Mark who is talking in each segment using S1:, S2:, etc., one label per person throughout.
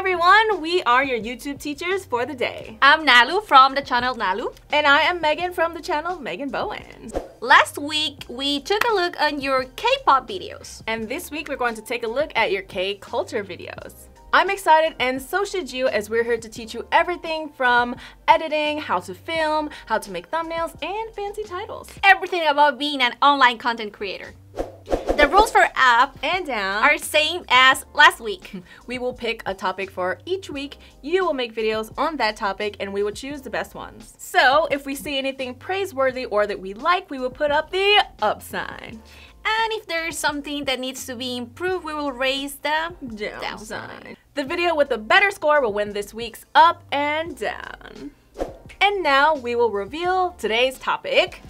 S1: everyone, we are your YouTube teachers for the day.
S2: I'm Nalu from the channel Nalu.
S1: And I am Megan from the channel Megan Bowen.
S2: Last week, we took a look on your K-pop videos.
S1: And this week, we're going to take a look at your K-culture videos. I'm excited and so should you, as we're here to teach you everything from editing, how to film, how to make thumbnails, and fancy titles.
S2: Everything about being an online content creator. The rules for up
S1: and down
S2: are same as last week.
S1: We will pick a topic for each week. You will make videos on that topic and we will choose the best ones. So if we see anything praiseworthy or that we like, we will put up the up sign.
S2: And if there's something that needs to be improved, we will raise the down sign.
S1: The video with the better score will win this week's up and down. And now we will reveal today's topic.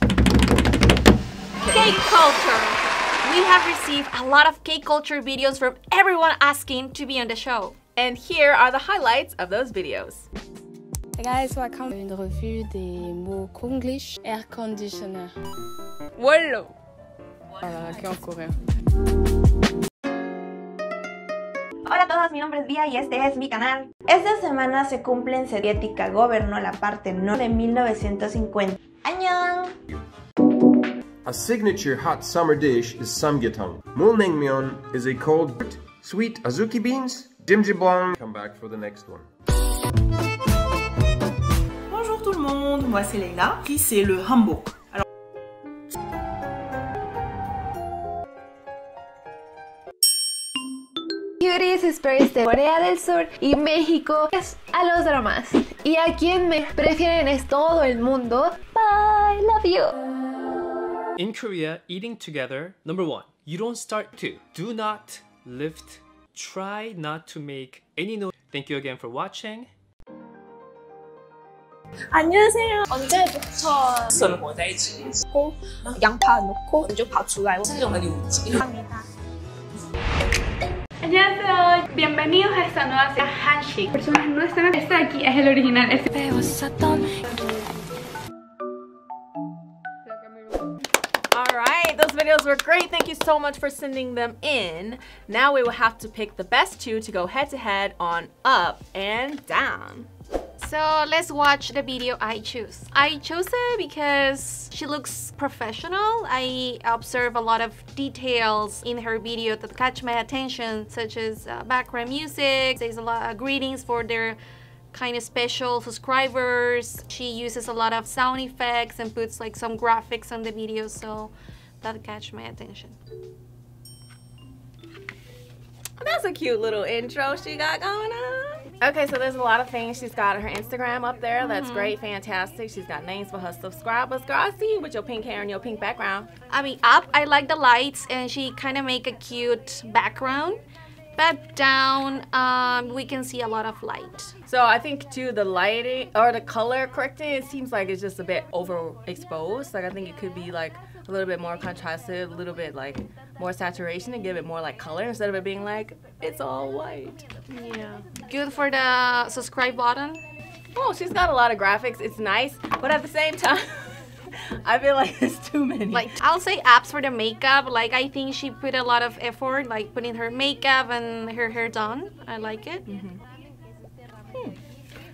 S2: K-culture. We have received a lot of K-culture videos from everyone asking to be on the show.
S1: And here are the highlights of those videos.
S3: Hey guys, welcome to une revue des mots Konglish, air conditioner.
S1: Voilà.
S3: Voilà, que en coréen.
S4: Hola a todos, mi nombre es Vía y este es mi canal. Esta semana se cumple en Soviética gobernó la parte norte de 1950. ¡Annyeong!
S5: A signature hot summer dish is samgyetang. Mulnaengmyeon is a cold, sweet azuki beans. Dimjiblang. Come back for the next one.
S6: Bonjour tout le monde, moi c'est Leila. Ici c'est le hanbok. Alors...
S7: Yuri's Space de Corea del Sur y México es a los dramas. Y a quien me prefieren es todo el mundo. Bye, love you.
S8: In Korea, eating together, number 1, you don't start 2. Do not lift. Try not to make any noise. Thank you again for watching.
S9: 안녕하세요. 언제부터 썰을 모자이지 넣고 양파 넣고 먼저 밥 주가요. 감사합니다.
S10: 안녕하세요. Bienvenidos a esta nueva serie Handshake. Personas no están esta de aquí es el original.
S1: Alright, those videos were great. Thank you so much for sending them in. Now we will have to pick the best two to go head to head on up and down.
S2: So let's watch the video I choose. I chose it because she looks professional. I observe a lot of details in her video that catch my attention, such as background music. There's a lot of greetings for their kind of special subscribers. She uses a lot of sound effects and puts like some graphics on the video, so that catch my attention.
S1: That's a cute little intro she got going on. Okay, so there's a lot of things. She's got her Instagram up there. That's great, fantastic. She's got names for her subscribers. Girl, I see you with your pink hair and your pink background.
S2: I mean, up, I like the lights and she kind of make a cute background. But down, we can see a lot of light.
S1: So I think too, the lighting or the color correcting, it seems like it's just a bit overexposed. Like I think it could be like a little bit more contrasted, a little bit like more saturation and give it more like color instead of it being like, it's all white.
S2: Yeah. Good for the subscribe button.
S1: Oh, she's got a lot of graphics. It's nice, but at the same time, I feel like it's too many.
S2: Like, I'll say apps for the makeup. Like, I think she put a lot of effort, like putting her makeup and her hair done. I like it.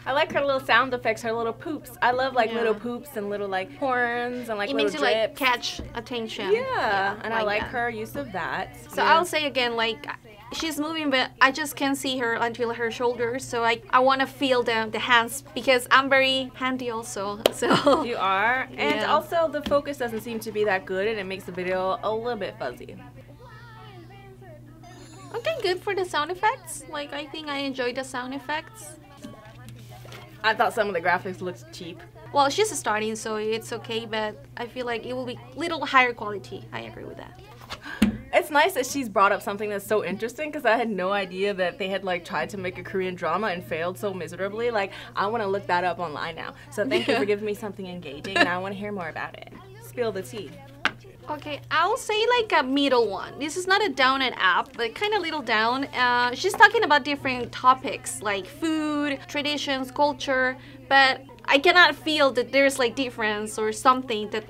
S1: I like her little sound effects, her little poops. I love like little poops and little like horns and like little drips.
S2: It makes you like catch attention.
S1: Yeah, and I like her use of that.
S2: So I'll say again, like, she's moving, but I just can't see her until her shoulders. So I want to feel the hands because I'm very handy also. So
S1: you are, and also the focus doesn't seem to be that good, and it makes the video a little bit fuzzy.
S2: Okay, good for the sound effects. Like, I think I enjoy the sound effects.
S1: I thought some of the graphics looked cheap.
S2: Well, she's starting, so it's okay, but I feel like it will be a little higher quality. I agree with that.
S1: It's nice that she's brought up something that's so interesting because I had no idea that they had like tried to make a Korean drama and failed so miserably. Like, I want to look that up online now. So thank you for giving me something engaging and I want to hear more about it. Spill the tea.
S2: Okay, I'll say like a middle one. This is not a down and up, but kind of little down. She's talking about different topics like food, traditions, culture, but I cannot feel that there's like difference or something that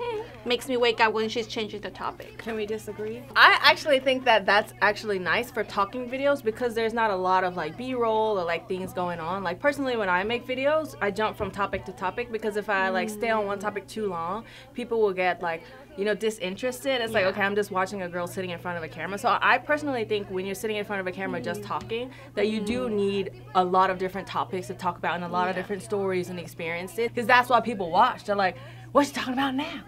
S2: makes me wake up when she's changing the topic.
S1: Can we disagree? I actually think that that's actually nice for talking videos because there's not a lot of like B-roll or like things going on. Like personally, when I make videos, I jump from topic to topic because if I like stay on one topic too long, people will get like, you know, disinterested. It's like, okay, I'm just watching a girl sitting in front of a camera. So I personally think when you're sitting in front of a camera just talking, that you do need a lot of different topics to talk about and a lot of different stories and experiences, because that's why people watch. They're like, what's she talking about now?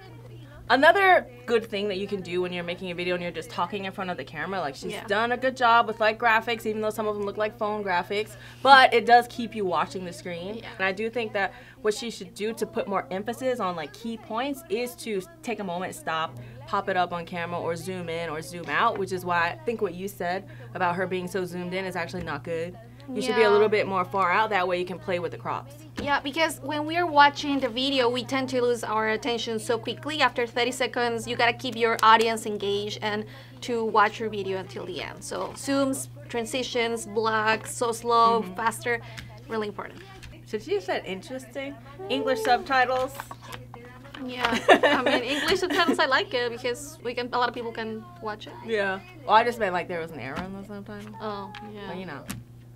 S1: Another good thing that you can do when you're making a video and you're just talking in front of the camera, like she's done a good job with like graphics, even though some of them look like phone graphics, but it does keep you watching the screen. And I do think that what she should do to put more emphasis on like key points is to take a moment, stop, pop it up on camera or zoom in or zoom out, which is why I think what you said about her being so zoomed in is actually not good. You should be a little bit more far out, that way you can play with the crops.
S2: Yeah, because when we are watching the video, we tend to lose our attention so quickly. After 30 seconds, you gotta keep your audience engaged and to watch your video until the end. So zooms, transitions, blocks, so slow, faster, really important.
S1: Should you have said interesting? English subtitles?
S2: Yeah, I mean, English subtitles, I like it because a lot of people can watch it.
S1: Yeah. Well, I just meant like there was an error in the subtitle.
S2: Oh, yeah.
S1: But you know.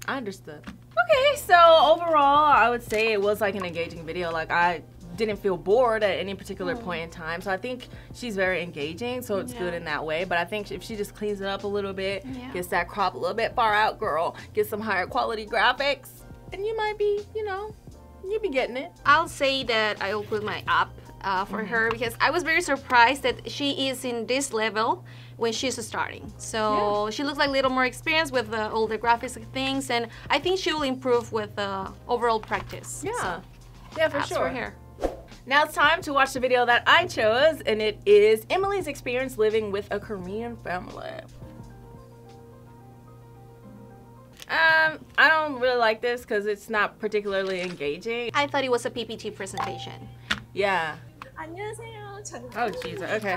S1: I understood. Okay, so overall, I would say it was like an engaging video. Like I didn't feel bored at any particular point in time. So I think she's very engaging, so it's good in that way. But I think if she just cleans it up a little bit, gets that crop a little bit far out, girl, get some higher quality graphics, and you might be, you know, you'd be getting it.
S2: I'll say that I'll put my up for her because I was very surprised that she is in this level when she's starting. So she looks like a little more experienced with all the graphics and things, and I think she will improve with overall practice.
S1: Yeah,
S2: so
S1: yeah, for sure.
S2: For her.
S1: Now it's time to watch the video that I chose, and it is Emily's experience living with a Korean family. I don't really like this because it's not particularly engaging.
S2: I thought it was a PPT presentation.
S1: Yeah. Oh Jesus, okay.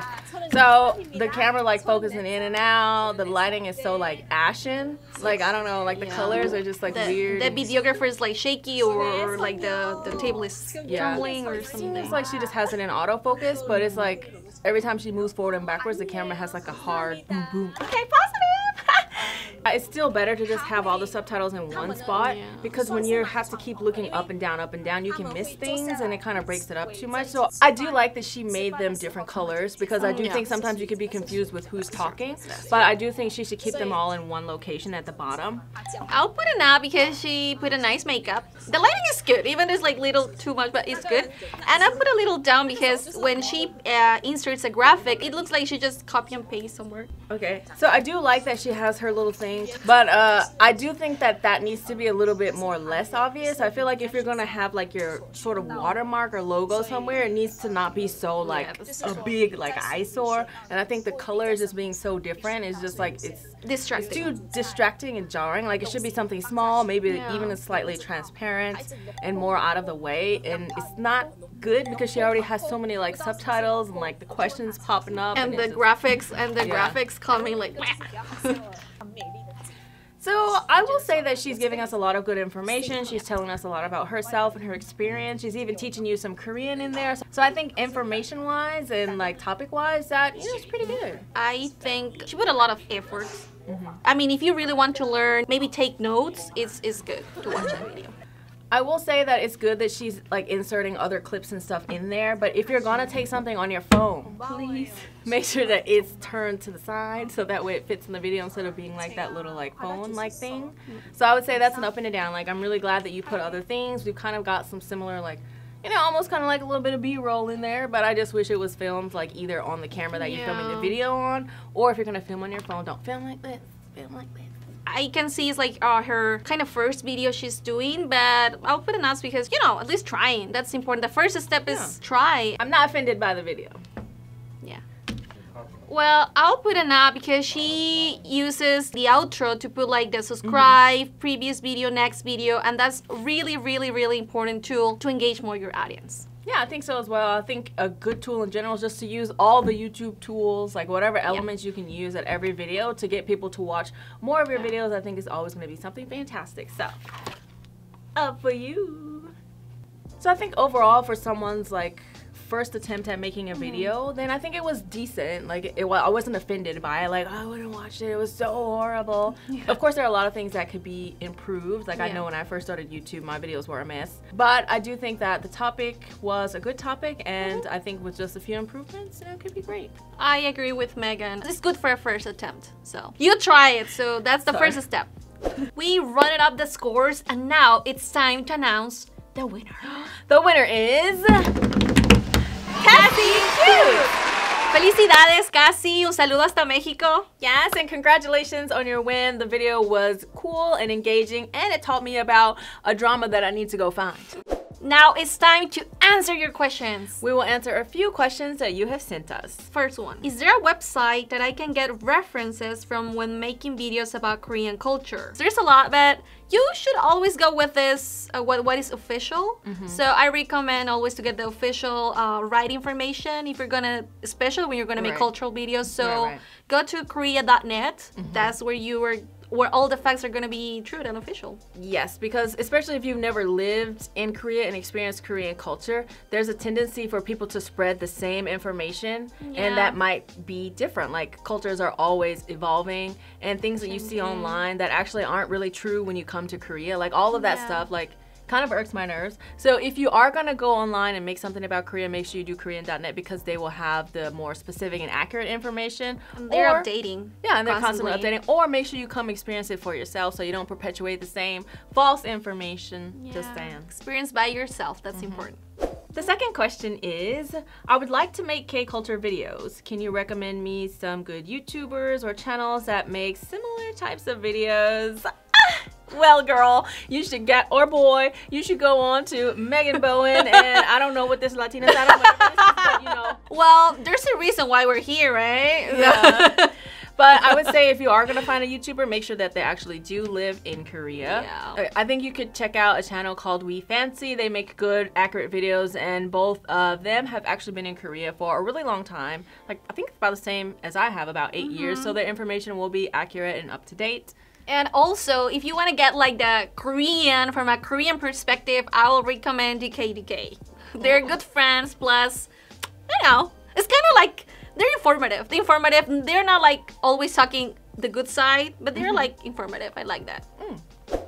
S1: So the camera like focusing in and out, the lighting is so like ashen. Like I don't know, like the colors are just like weird.
S2: The videographer is like shaky or like the table is tumbling or something.
S1: It's like she just has it in autofocus, but it's like every time she moves forward and backwards, the camera has like a hard boom boom. Okay, positive. It's still better to just have all the subtitles in one spot because when you have to keep looking up and down, you can miss things and it kind of breaks it up too much. So I do like that she made them different colors because I do think sometimes you could be confused with who's talking, but I do think she should keep them all in one location at the bottom.
S2: I'll put an up because she put a nice makeup. The lighting is good, even there's like little too much, but it's good. And I'll put a little down because when she inserts a graphic, it looks like she just copy and paste somewhere.
S1: Okay, so I do like that she has her little thing, but I do think that that needs to be a little bit more less obvious. I feel like if you're gonna have like your sort of watermark or logo somewhere, it needs to not be so like a big like eyesore. And I think the colors just being so different is just like it's
S2: distracting.
S1: It's too distracting and jarring. Like it should be something small, maybe even slightly transparent and more out of the way. And it's not good because she already has so many like subtitles and like the questions popping up
S2: and the graphics graphics coming like.
S1: So I will say that she's giving us a lot of good information. She's telling us a lot about herself and her experience. She's even teaching you some Korean in there. So I think information-wise and like topic-wise, that is pretty good.
S2: I think she put a lot of effort. I mean, if you really want to learn, maybe take notes, it's good to watch that video.
S1: I will say that it's good that she's like inserting other clips and stuff in there, but if you're gonna take something on your phone, please make sure that it's turned to the side so that way it fits in the video instead of being like that little like phone like thing. So I would say that's an up and a down. Like I'm really glad that you put other things. We've kind of got some similar like, you know, almost kind of like a little bit of B-roll in there, but I just wish it was filmed like either on the camera that you're filming the video on, or if you're gonna film on your phone, don't film like this, film like this.
S2: I can see it's like her kind of first video she's doing, but I'll put an ask because, you know, at least trying. That's important. The first step is try.
S1: I'm not offended by the video.
S2: Yeah. Well, I'll put an up because she uses the outro to put like the subscribe, previous video, next video, and that's really, really, really important tool to engage more your audience.
S1: Yeah, I think so as well. I think a good tool in general is just to use all the YouTube tools, like whatever elements you can use at every video to get people to watch more of your videos. I think is always going to be something fantastic. So, up for you. So I think overall for someone's like first attempt at making a video, then I think it was decent. Like, I wasn't offended by it. Like, I wouldn't watch it. It was so horrible. Yeah. Of course, there are a lot of things that could be improved. Like, I know when I first started YouTube, my videos were a mess. But I do think that the topic was a good topic, and I think with just a few improvements, it could be great.
S2: I agree with Megan. It's good for a first attempt. So you try it. So that's the first step. We rounded up the scores, and now it's time to announce the winner.
S1: The winner is Cassie Cute!
S2: Felicidades, Cassie. Un saludo hasta México.
S1: Yes, and congratulations on your win. The video was cool and engaging, and it taught me about a drama that I need to go find.
S2: Now it's time to answer your questions.
S1: We will answer a few questions that you have sent us.
S2: First one. Is there a website that I can get references from when making videos about Korean culture? There's a lot, but you should always go with this, what is official. So I recommend always to get the official right information if you're gonna, especially when you're gonna make cultural videos. So go to korea.net. That's where all the facts are gonna be true and official.
S1: Yes, because especially if you've never lived in Korea and experienced Korean culture, there's a tendency for people to spread the same information, and that might be different. Like, cultures are always evolving, and things that you see online that actually aren't really true when you come to Korea, like all of that stuff, like, kind of irks my nerves. So if you are gonna go online and make something about Korea, make sure you do korean.net, because they will have the more specific and accurate information.
S2: And they're updating.
S1: Yeah, and they're constantly updating. Or make sure you come experience it for yourself so you don't perpetuate the same false information. Just saying.
S2: Experience by yourself, that's important.
S1: The second question is, I would like to make K-culture videos. Can you recommend me some good YouTubers or channels that make similar types of videos? Well, girl, you should get, or boy, you should go on to Megan Bowen and I don't know what this Latina sound is, but you know.
S2: Well, there's a reason why we're here, right?
S1: Yeah. But I would say if you are gonna find a YouTuber, make sure that they actually do live in Korea.
S2: Yeah.
S1: I think you could check out a channel called We Fancy. They make good, accurate videos, and both of them have actually been in Korea for a really long time. Like, I think it's about the same as I have, about 8 years, so their information will be accurate and up to date.
S2: And also, if you want to get like the Korean, from a Korean perspective, I will recommend DK. They're good friends, plus, you know, it's kind of like, they're informative. They're not like always talking the good side, but they're like informative. I like that.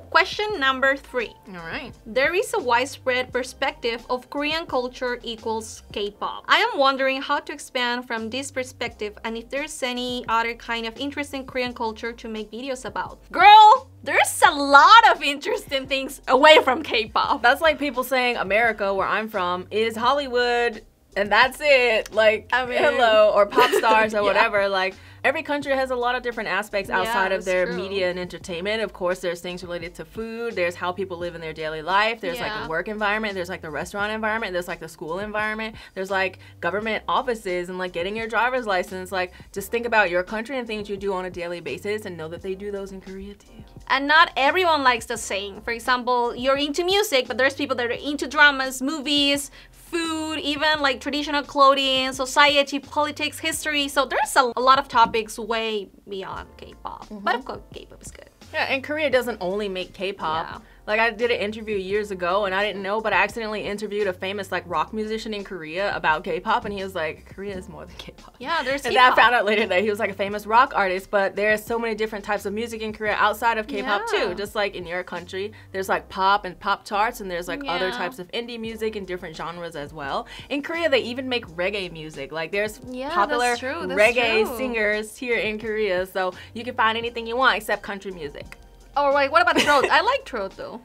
S2: Question number 3.
S1: All right.
S2: There is a widespread perspective of Korean culture equals K-pop. I am wondering how to expand from this perspective and if there's any other kind of interesting Korean culture to make videos about. Girl, there's a lot of interesting things away from K-pop.
S1: That's like people saying America, where I'm from, is Hollywood, and that's it. Like, I mean, hello, or pop stars or whatever. Like, every country has a lot of different aspects outside of their media and entertainment. Of course, there's things related to food. There's how people live in their daily life. There's like the work environment. There's like the restaurant environment. There's like the school environment. There's like government offices and like getting your driver's license. Like, just think about your country and things you do on a daily basis and know that they do those in Korea too.
S2: And not everyone likes the same. For example, you're into music, but there's people that are into dramas, movies, food, even like traditional clothing, society, politics, history. So there's a lot of topics way beyond K-pop. But of course, K-pop is good.
S1: Yeah, and Korea doesn't only make K-pop. Like, I did an interview years ago and I didn't know, but I accidentally interviewed a famous like rock musician in Korea about K-pop, and he was like, Korea is more than K-pop.
S2: Yeah, there's
S1: And then I found out later that he was like a famous rock artist, but there's so many different types of music in Korea outside of K-pop too. Just like in your country, there's like pop and pop charts, and there's like other types of indie music and different genres as well. In Korea, they even make reggae music. Like, there's popular reggae singers here in Korea, so you can find anything you want except country music.
S2: Oh, right. What about trot? I like trot though.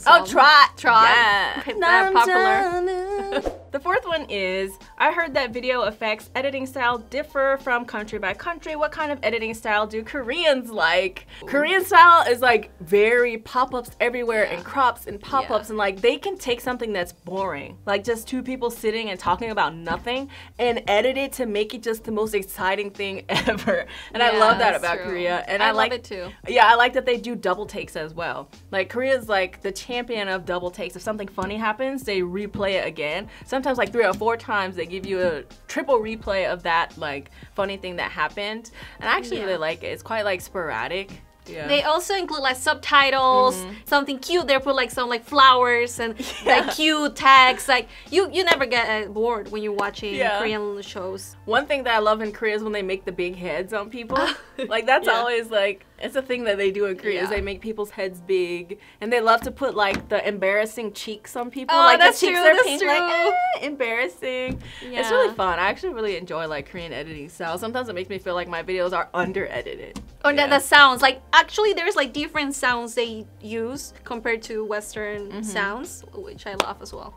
S1: Oh, trot.
S2: Yeah. That popular.
S1: The fourth one is, I heard that video effects editing style differ from country by country. What kind of editing style do Koreans like? Korean style is like very pop-ups everywhere and crops and pop-ups, and like they can take something that's boring, like just two people sitting and talking about nothing, and edit it to make it just the most exciting thing ever. And I love that about Korea. And I like
S2: it too.
S1: Yeah, I like that they do double takes as well. Like, Korea's like the champion of double takes. If something funny happens, they replay it again. Sometimes like 3 or 4 times they give you a triple replay of that like funny thing that happened. And I actually really like it. It's quite like sporadic. Yeah.
S2: They also include like subtitles, something cute. They put like some like flowers and like cute tags. Like you never get bored when you're watching Korean shows.
S1: One thing that I love in Korea is when they make the big heads on people. Like that's always like, it's a thing that they do in Korea is they make people's heads big, and they love to put like the embarrassing cheeks on people.
S2: Oh,
S1: like
S2: that's
S1: the cheeks
S2: true,
S1: are
S2: that's
S1: pink,
S2: true.
S1: like embarrassing.
S2: Yeah.
S1: It's really fun. I actually really enjoy like Korean editing style. Sometimes it makes me feel like my videos are under edited.
S2: Or the sounds, like actually there's like different sounds they use compared to Western sounds, which I love as well.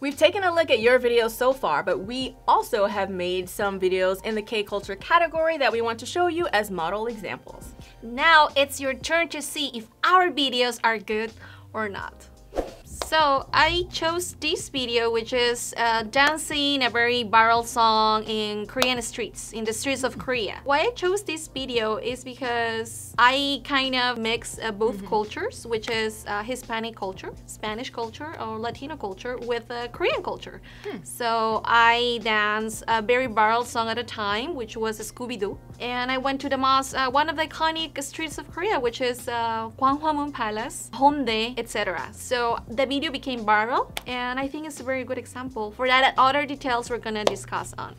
S1: We've taken a look at your videos so far, but we also have made some videos in the K-Culture category that we want to show you as model examples.
S2: Now it's your turn to see if our videos are good or not. So I chose this video, which is dancing a very viral song in Korean streets, in the streets of Korea. Why I chose this video is because I kind of mix both cultures, which is Hispanic culture, Spanish culture, or Latino culture with Korean culture. So I danced a very viral song at a time, which was Scooby-Doo. And I went to the most, one of the iconic streets of Korea, which is Gwanghwamun Palace, Hongdae, etc. So the video became viral, and I think it's a very good example for that and other details we're gonna discuss on.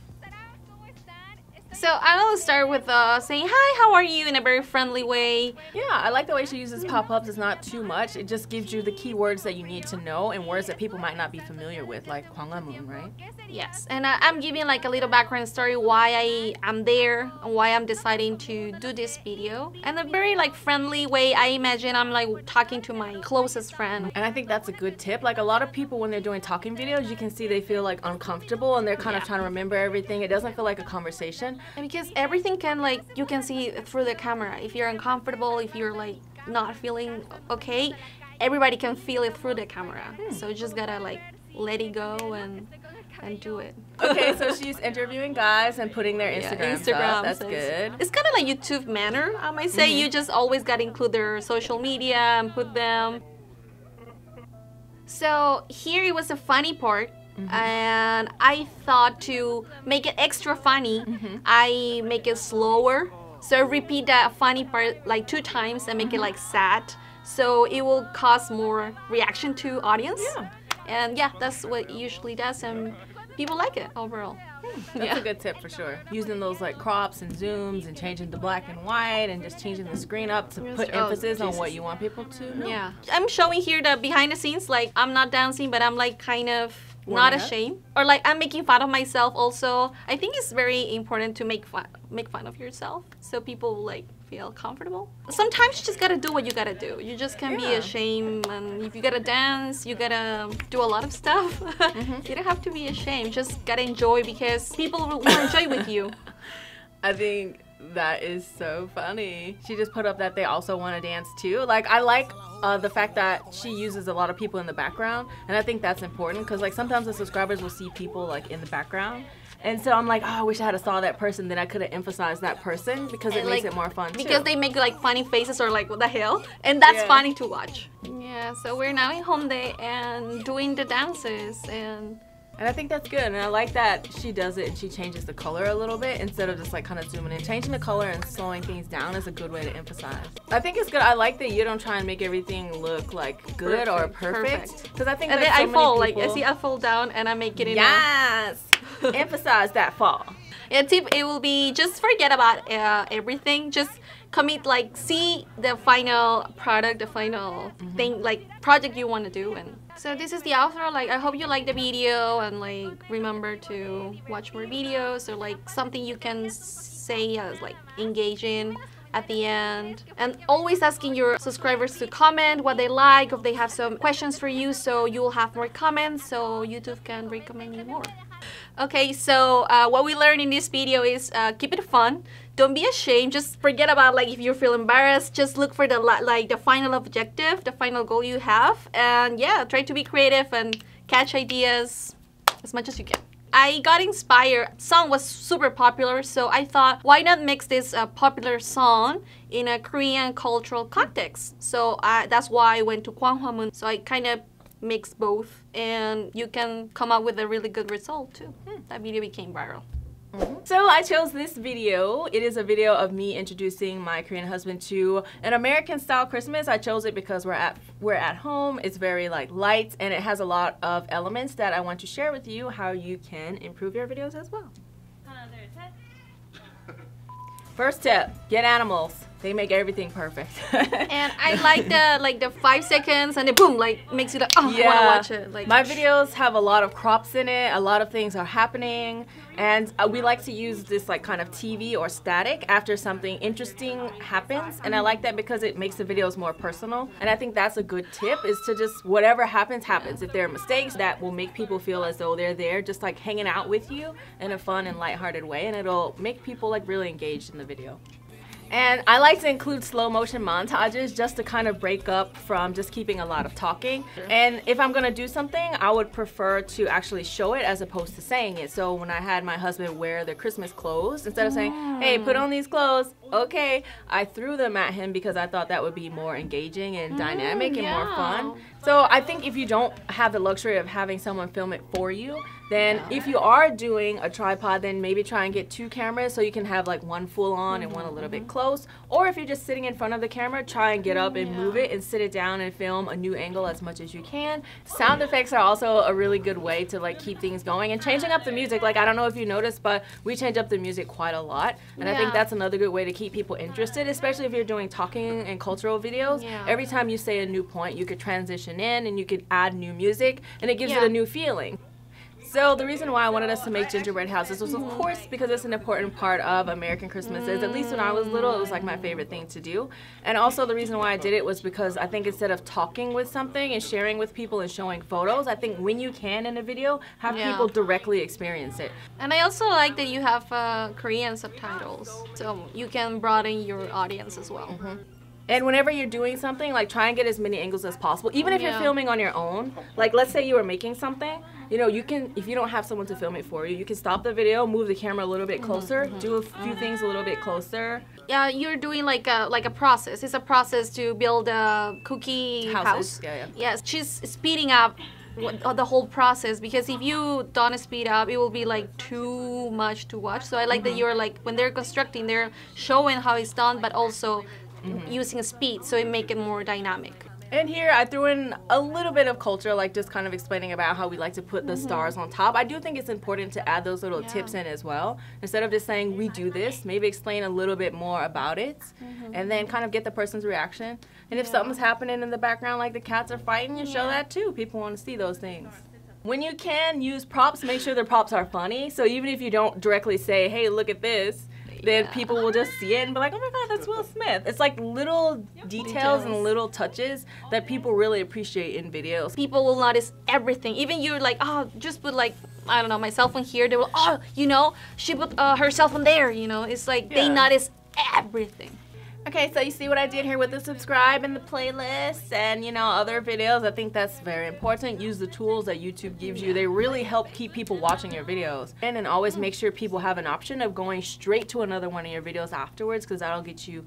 S2: So I will start with saying hi, how are you, in a very friendly way.
S1: Yeah, I like the way she uses pop-ups. It's not too much. It just gives you the keywords that you need to know and words that people might not be familiar with, like Gwanghwamun, right?
S2: Yes, and I'm giving like a little background story why I am there and why I'm deciding to do this video. And a very like friendly way. I imagine I'm like talking to my closest friend.
S1: And I think that's a good tip. Like a lot of people when they're doing talking videos, you can see they feel like uncomfortable and they're kind of trying to remember everything. It doesn't feel like a conversation.
S2: And because everything can like, you can see through the camera. If you're uncomfortable, if you're like not feeling okay, everybody can feel it through the camera. So you just gotta like let it go and do it.
S1: Okay, so she's interviewing guys and putting their Instagrams up. That's good.
S2: It's kind of like YouTube manner, I might say. You just always gotta include their social media and put them. So here it was a funny part. And I thought to make it extra funny, I make it slower. So I repeat that funny part like 2 times and make it like sad. So it will cause more reaction to audience. And yeah, that's what it usually does, and people like it overall.
S1: That's a good tip for sure. Using those like crops and zooms and changing the black and white and just changing the screen up to put emphasis on what you want people to know.
S2: Yeah. I'm showing here the behind the scenes, like I'm not dancing, but I'm like kind of not ashamed, or like I'm making fun of myself also. I think it's very important to make fun of yourself so people like feel comfortable. Sometimes you just gotta do what you gotta do. You just can't be ashamed, and if you gotta dance, you gotta do a lot of stuff. You don't have to be ashamed. You just gotta enjoy, because people will enjoy with you.
S1: I think that is so funny. She just put up that they also want to dance too. Like I like the fact that she uses a lot of people in the background, and I think that's important because like sometimes the subscribers will see people like in the background. And so I'm like, oh, I wish I had saw that person, then I could have emphasized that person, because it makes it more fun too.
S2: Because they make like funny faces or like, what the hell? And that's funny to watch. Yeah, so we're now in Hongdae and doing the dances, and
S1: I think that's good, and I like that she does it and she changes the color a little bit instead of just like kind of zooming in. Changing the color and slowing things down is a good way to emphasize. I think it's good. I like that you don't try and make everything look like good or perfect. Because I think
S2: and then I fall, like I see I fall down and I make it in.
S1: Yes! Emphasize that fall.
S2: Yeah, tip, it will be just forget about everything. Just commit, like see the final product, the final thing, like project you want to do. And so this is the outro. Like I hope you like the video, and like remember to watch more videos, or like something you can say as like engaging at the end. And always asking your subscribers to comment what they like, if they have some questions for you, so you'll have more comments so YouTube can recommend you more. Okay, so what we learned in this video is keep it fun. Don't be ashamed. Just forget about like if you feel embarrassed. Just look for the like the final objective, the final goal you have, and yeah, try to be creative and catch ideas as much as you can. I got inspired. Song was super popular, so I thought, why not mix this popular song in a Korean cultural context? So that's why I went to Gwanghwamun. So I kind of mix both, and you can come up with a really good result too. That video became viral.
S1: So I chose this video. It is a video of me introducing my Korean husband to an American style Christmas. I chose it because we're at home. It's very like light and it has a lot of elements that I want to share with you how you can improve your videos as well. First tip, get animals. They make everything perfect.
S2: And I like the 5 seconds and then boom, like makes you like, oh, I wanna watch it. Like
S1: my videos have a lot of crops in it, a lot of things are happening, and we like to use this like kind of TV or static after something interesting happens, and I like that because it makes the videos more personal. And I think that's a good tip, is to just whatever happens, happens. If there are mistakes, that will make people feel as though they're there just like hanging out with you in a fun and lighthearted way, and it'll make people like really engaged in the video. And I like to include slow motion montages just to kind of break up from just keeping a lot of talking. And if I'm gonna do something, I would prefer to actually show it as opposed to saying it. So when I had my husband wear the Christmas clothes, instead of saying, hey, put on these clothes, okay, I threw them at him because I thought that would be more engaging and dynamic and more fun. So I think if you don't have the luxury of having someone film it for you, then if you are doing a tripod, then maybe try and get 2 cameras so you can have like one full on and one a little bit close. Or if you're just sitting in front of the camera, try and get up and move it and sit it down and film a new angle as much as you can. Sound effects are also a really good way to like keep things going, and changing up the music. Like, I don't know if you noticed, but we change up the music quite a lot, and I think that's another good way to keep people interested, especially if you're doing talking and cultural videos. Every time you say a new point, you could transition in and you could add new music, and it gives it a new feeling. So the reason why I wanted us to make gingerbread houses was, of course, because it's an important part of American Christmases. At least when I was little, it was like my favorite thing to do. And also the reason why I did it was because I think instead of talking with something and sharing with people and showing photos, I think when you can in a video, have people directly experience it.
S2: And I also like that you have Korean subtitles, so you can broaden your audience as well.
S1: And whenever you're doing something, like, try and get as many angles as possible. Even if you're filming on your own, like let's say you were making something, you know, you can, if you don't have someone to film it for you, you can stop the video, move the camera a little bit closer, do a few things a little bit closer.
S2: Yeah, you're doing like a process. It's a process to build a cookie house. Yes, she's speeding up the whole process, because if you don't speed up, it will be like too much to watch. So I like that you're like, when they're constructing, they're showing how it's done, but also using speed, so it make it more dynamic.
S1: And here I threw in a little bit of culture, like just kind of explaining about how we like to put the stars on top. I do think it's important to add those little tips in as well. Instead of just saying we do this, maybe explain a little bit more about it, and then kind of get the person's reaction. And if something's happening in the background, like the cats are fighting, you show that too. People want to see those things. When you can use props, make sure the props are funny. So even if you don't directly say, hey, look at this, then people will just see it and be like, oh my god, that's Will Smith. It's like little details and little touches that people really appreciate in videos.
S2: People will notice everything. Even you're like, oh, just put like, I don't know, my cell phone here. They will, oh, you know, she put her cell phone there, you know. It's like they notice everything.
S1: Okay, so you see what I did here with the subscribe and the playlist and, you know, other videos. I think that's very important. Use the tools that YouTube gives you. They really help keep people watching your videos. And always make sure people have an option of going straight to another one of your videos afterwards, because that'll get you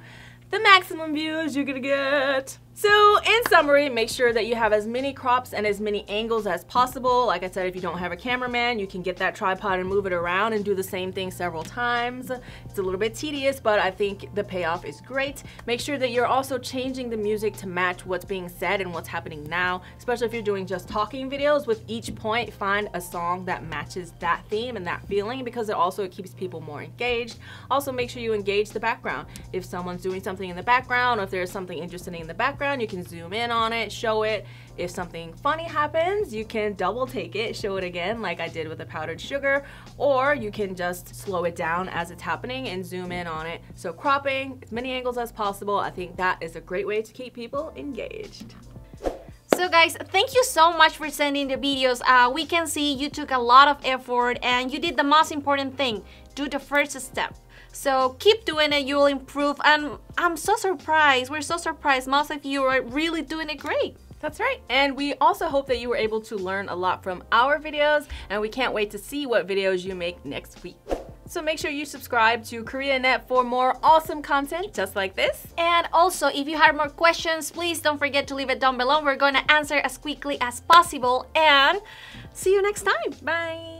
S1: the maximum views you're gonna get. So in summary, make sure that you have as many crops and as many angles as possible. Like I said, if you don't have a cameraman, you can get that tripod and move it around and do the same thing several times. It's a little bit tedious, but I think the payoff is great. Make sure that you're also changing the music to match what's being said and what's happening now, especially if you're doing just talking videos. With each point, find a song that matches that theme and that feeling, because it keeps people more engaged. Also, make sure you engage the background. If someone's doing something in the background, or if there's something interesting in the background, you can zoom in on it, show it. If something funny happens, you can double take it, show it again like I did with the powdered sugar, or you can just slow it down as it's happening and zoom in on it. So cropping as many angles as possible, I think that is a great way to keep people engaged.
S2: So guys, thank you so much for sending the videos. We can see you took a lot of effort and you did the most important thing, do the first step. So keep doing it, you will improve, and I'm so surprised, we're so surprised, most of you are really doing it great.
S1: That's right, and we also hope that you were able to learn a lot from our videos, and we can't wait to see what videos you make next week. So make sure you subscribe to KoreaNet for more awesome content just like this.
S2: And also, if you have more questions, please don't forget to leave it down below. We're going to answer as quickly as possible, and see you next time.
S1: Bye!